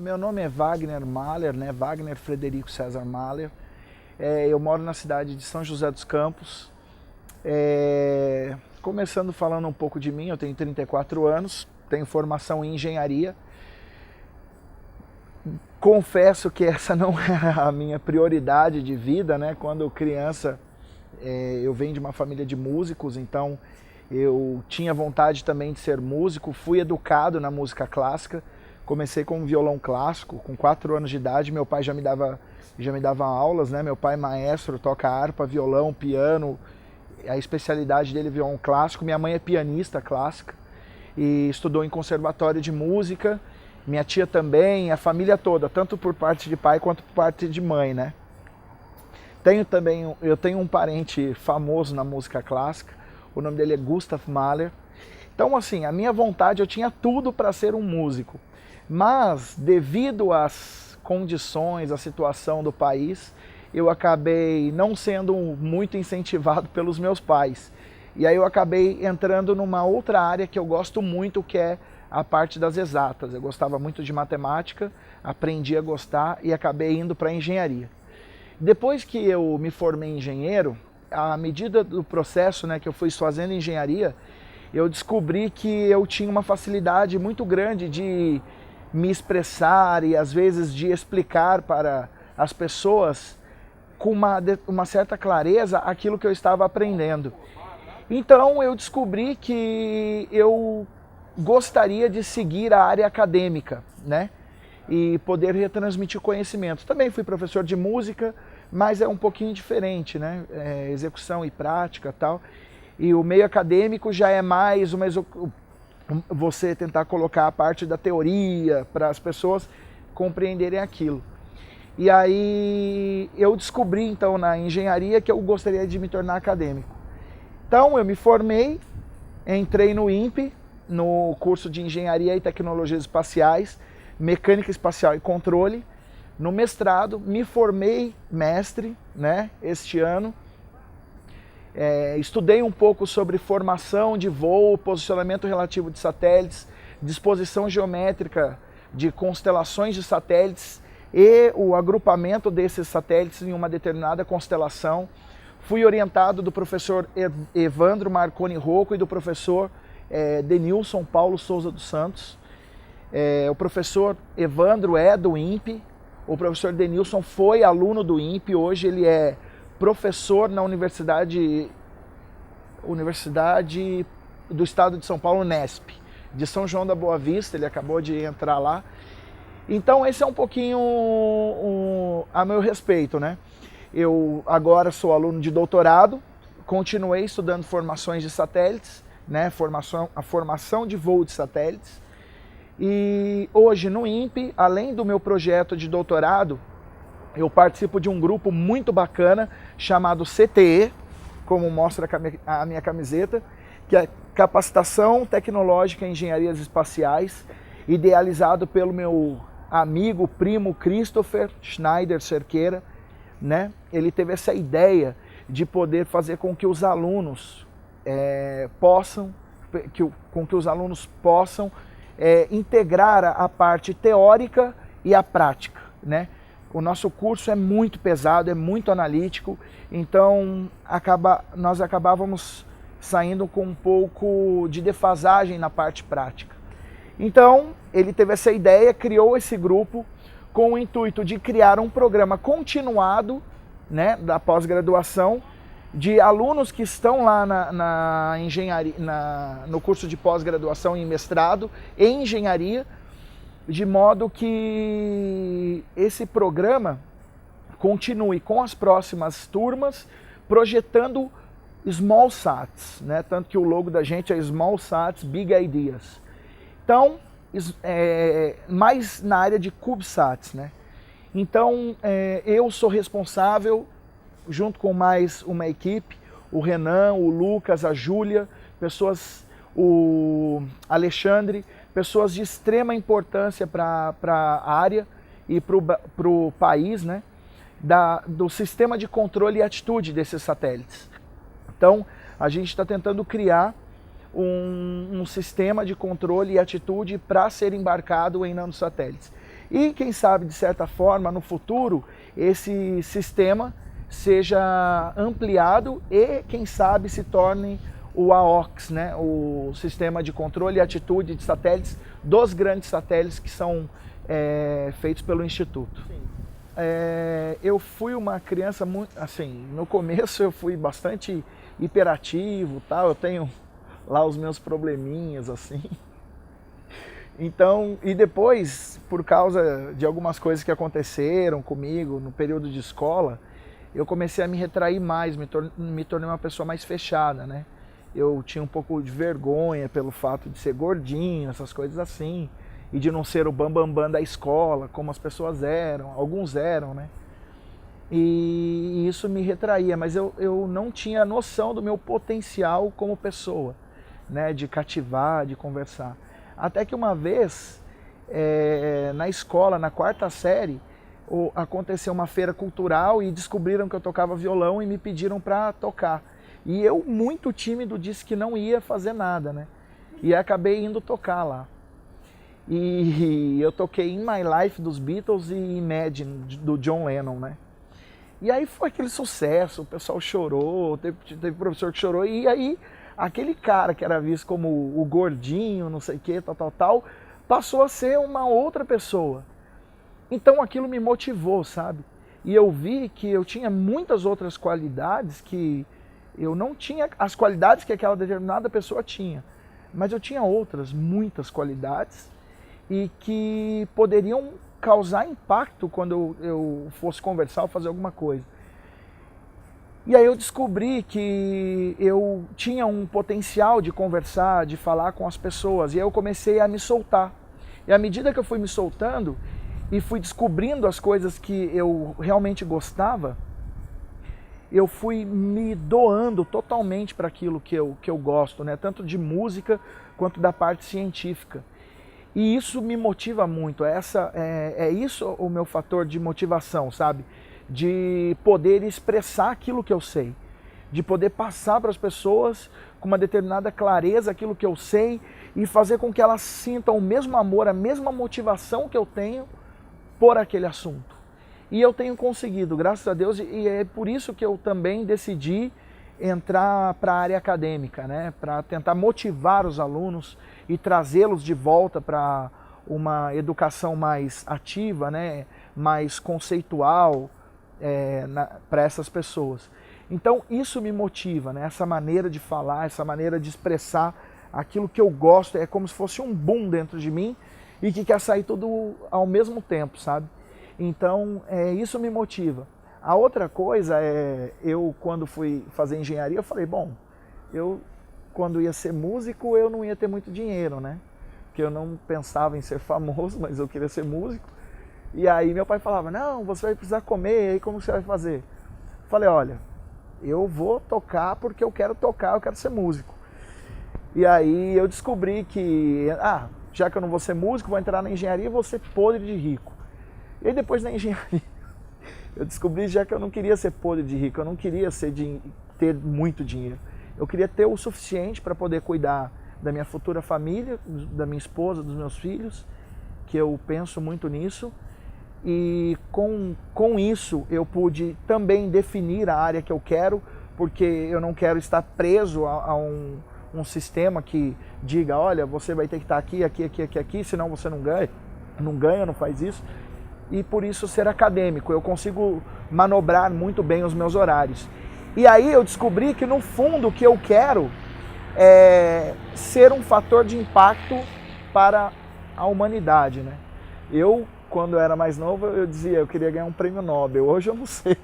Meu nome é Wagner Mahler, né? Wagner Frederico César Mahler. Eu moro na cidade de São José dos Campos. Começando falando um pouco de mim, eu tenho 34 anos, tenho formação em engenharia. Confesso que essa não é a minha prioridade de vida, né? Quando criança, eu venho de uma família de músicos, então eu tinha vontade também de ser músico, fui educado na música clássica. Comecei com violão clássico, com 4 anos de idade, meu pai já me dava aulas, né? Meu pai maestro, toca harpa, violão, piano, a especialidade dele é violão clássico. Minha mãe é pianista clássica e estudou em conservatório de música. Minha tia também, a família toda, tanto por parte de pai quanto por parte de mãe, né? Eu tenho um parente famoso na música clássica, o nome dele é Gustav Mahler. Então, assim, a minha vontade, eu tinha tudo para ser um músico. Mas, devido às condições, à situação do país, eu acabei não sendo muito incentivado pelos meus pais. E aí eu acabei entrando numa outra área que eu gosto muito, que é a parte das exatas. Eu gostava muito de matemática, aprendi a gostar e acabei indo para a engenharia. Depois que eu me formei engenheiro, à medida do processo, né, que eu fui fazendo engenharia, eu descobri que eu tinha uma facilidade muito grande de me expressar e às vezes de explicar para as pessoas com uma certa clareza aquilo que eu estava aprendendo. Então eu descobri que eu gostaria de seguir a área acadêmica, né? E poder retransmitir conhecimento. Também fui professor de música, mas é um pouquinho diferente, né? Execução e prática e tal. E o meio acadêmico já é mais você tentar colocar a parte da teoria para as pessoas compreenderem aquilo. E aí eu descobri então na engenharia que eu gostaria de me tornar acadêmico. Então eu me formei, entrei no INPE, no curso de Engenharia e Tecnologias Espaciais, Mecânica Espacial e Controle. No mestrado, me formei mestre, né, este ano. Estudei um pouco sobre formação de voo, posicionamento relativo de satélites, disposição geométrica de constelações de satélites e o agrupamento desses satélites em uma determinada constelação. Fui orientado do professor Evandro Marconi Rocco e do professor Denilson Paulo Souza dos Santos. O professor Evandro é do INPE, o professor Denilson foi aluno do INPE, hoje ele é professor na Universidade do Estado de São Paulo, Unesp, de São João da Boa Vista, ele acabou de entrar lá. Então esse é um pouquinho a meu respeito, né? Eu agora sou aluno de doutorado, continuei estudando formações de satélites, né? A formação de voo de satélites. E hoje no INPE, além do meu projeto de doutorado, eu participo de um grupo muito bacana chamado CTE, como mostra a minha camiseta, que é Capacitação Tecnológica em Engenharias Espaciais, idealizado pelo meu amigo, primo Christopher Schneider Cerqueira, né? Ele teve essa ideia de poder fazer com que os alunos possam integrar a parte teórica e a prática, né? O nosso curso é muito pesado, é muito analítico, então nós acabávamos saindo com um pouco de defasagem na parte prática. Então, ele teve essa ideia, criou esse grupo com o intuito de criar um programa continuado, né, da pós-graduação, de alunos que estão lá na engenharia, no curso de pós-graduação em mestrado em engenharia, de modo que esse programa continue com as próximas turmas projetando Small Sats, né? Tanto que o logo da gente é Small Sats, Big Ideas. Então, mais na área de CubeSats, né? Então, eu sou responsável, junto com mais uma equipe, o Renan, o Lucas, a Júlia, o Alexandre, pessoas de extrema importância para a área e para o país, né? Do sistema de controle e atitude desses satélites. Então, a gente está tentando criar um sistema de controle e atitude para ser embarcado em nanosatélites. E quem sabe, de certa forma, no futuro, esse sistema seja ampliado e, quem sabe, se torne o AOX, né? O Sistema de Controle e Atitude de Satélites, dos grandes satélites que são feitos pelo Instituto. Eu fui uma criança muito, assim, no começo eu fui bastante hiperativo, tal, eu tenho lá os meus probleminhas, assim. Então, e depois, por causa de algumas coisas que aconteceram comigo no período de escola, eu comecei a me retrair mais, me tornei uma pessoa mais fechada, né? Eu tinha um pouco de vergonha pelo fato de ser gordinho, essas coisas assim, e de não ser o bambambam da escola, como as pessoas eram, alguns eram, né? E isso me retraía, mas eu não tinha noção do meu potencial como pessoa, né? De cativar, de conversar. Até que uma vez, na escola, na 4ª série, aconteceu uma feira cultural e descobriram que eu tocava violão e me pediram para tocar. E eu, muito tímido, disse que não ia fazer nada, né? E acabei indo tocar lá. E eu toquei In My Life dos Beatles e Imagine do John Lennon, né? E aí foi aquele sucesso, o pessoal chorou, teve professor que chorou, e aí aquele cara que era visto como o gordinho, não sei o que, tal, passou a ser uma outra pessoa. Então aquilo me motivou, sabe? E eu vi que eu tinha muitas outras qualidades que eu não tinha, as qualidades que aquela determinada pessoa tinha. Mas eu tinha outras, muitas qualidades, e que poderiam causar impacto quando eu fosse conversar ou fazer alguma coisa. E aí eu descobri que eu tinha um potencial de conversar, de falar com as pessoas, e aí eu comecei a me soltar. E à medida que eu fui me soltando e fui descobrindo as coisas que eu realmente gostava, eu fui me doando totalmente para aquilo que eu gosto, né? Tanto de música quanto da parte científica. E isso me motiva muito, é isso o meu fator de motivação, sabe? De poder expressar aquilo que eu sei, de poder passar para as pessoas com uma determinada clareza aquilo que eu sei e fazer com que elas sintam o mesmo amor, a mesma motivação que eu tenho por aquele assunto. E eu tenho conseguido, graças a Deus, e é por isso que eu também decidi entrar para a área acadêmica, né? Para tentar motivar os alunos e trazê-los de volta para uma educação mais ativa, né? Mais conceitual, para essas pessoas. Então isso me motiva, né? Essa maneira de falar, essa maneira de expressar aquilo que eu gosto, é como se fosse um boom dentro de mim e que quer sair tudo ao mesmo tempo, sabe? Então isso me motiva. A outra coisa eu quando fui fazer engenharia, eu falei, bom, eu quando ia ser músico eu não ia ter muito dinheiro, né? Porque eu não pensava em ser famoso, mas eu queria ser músico. E aí meu pai falava, não, você vai precisar comer, e aí como você vai fazer? Eu falei, olha, eu vou tocar porque eu quero tocar, eu quero ser músico. E aí eu descobri que, já que eu não vou ser músico, vou entrar na engenharia e vou ser podre de rico. E aí depois na engenharia, eu descobri já que eu não queria ser podre de rico, eu não queria ter muito dinheiro. Eu queria ter o suficiente para poder cuidar da minha futura família, da minha esposa, dos meus filhos, que eu penso muito nisso. E com isso eu pude também definir a área que eu quero, porque eu não quero estar preso a um sistema que diga, olha, você vai ter que estar aqui, aqui, aqui, aqui, aqui, senão você não ganha, não faz isso. E por isso ser acadêmico, eu consigo manobrar muito bem os meus horários. E aí eu descobri que no fundo o que eu quero é ser um fator de impacto para a humanidade, né? Quando eu era mais novo, eu dizia, eu queria ganhar um prêmio Nobel. Hoje eu não sei.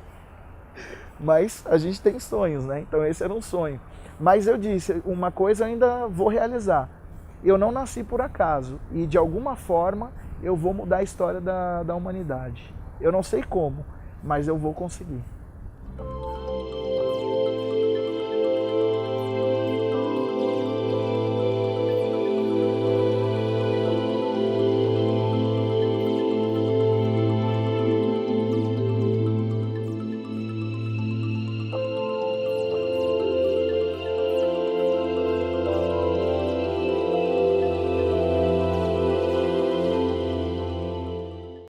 Mas a gente tem sonhos, né? Então esse era um sonho. Mas eu disse, uma coisa eu ainda vou realizar. Eu não nasci por acaso. E de alguma forma eu vou mudar a história da humanidade. Eu não sei como, mas eu vou conseguir.